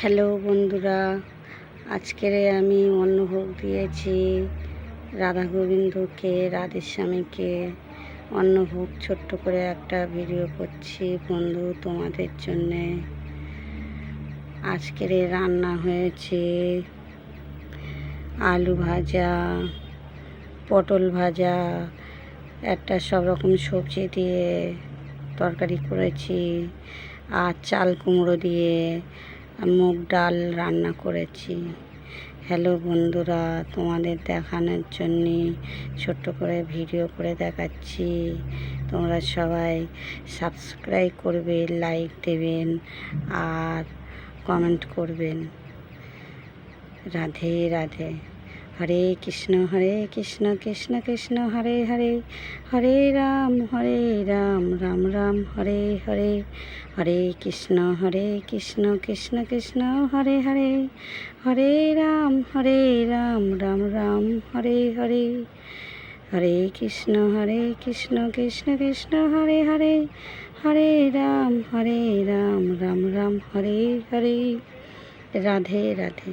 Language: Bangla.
হ্যালো বন্ধুরা, আজকের আমি অন্নভোগ দিয়েছি রাধা গোবিন্দকে, রাধেস্বামীকে অন্নভোগ ছোট্ট করে একটা ভিডিও করছি বন্ধু তোমাদের জন্যে। আজকের রান্না হয়েছে আলু ভাজা, পটল ভাজা, একটা সব রকম সবজি দিয়ে তরকারি করেছি, আর চাল কুমড়ো দিয়ে মুগ ডাল রান্না করেছি। হ্যালো বন্ধুরা, তোমাদের দেখানোর জন্যে ছোট্ট করে ভিডিও করে দেখাচ্ছি। তোমরা সবাই সাবস্ক্রাইব করবে, লাইক দেবেন আর কমেন্ট করবেন। রাধে রাধে। হরে কৃষ্ণ কৃষ্ণ কৃষ্ণ হরে হরে, হরে রাম রাম রাম হরে হরে, হরে কৃষ্ণ কৃষ্ণ কৃষ্ণ হরে হরে, হরে রাম রাম রাম হরে হরে, হরে কৃষ্ণ কৃষ্ণ কৃষ্ণ হরে হরে, হরে রাম রাম রাম হরে হরে। রাধে রাধে।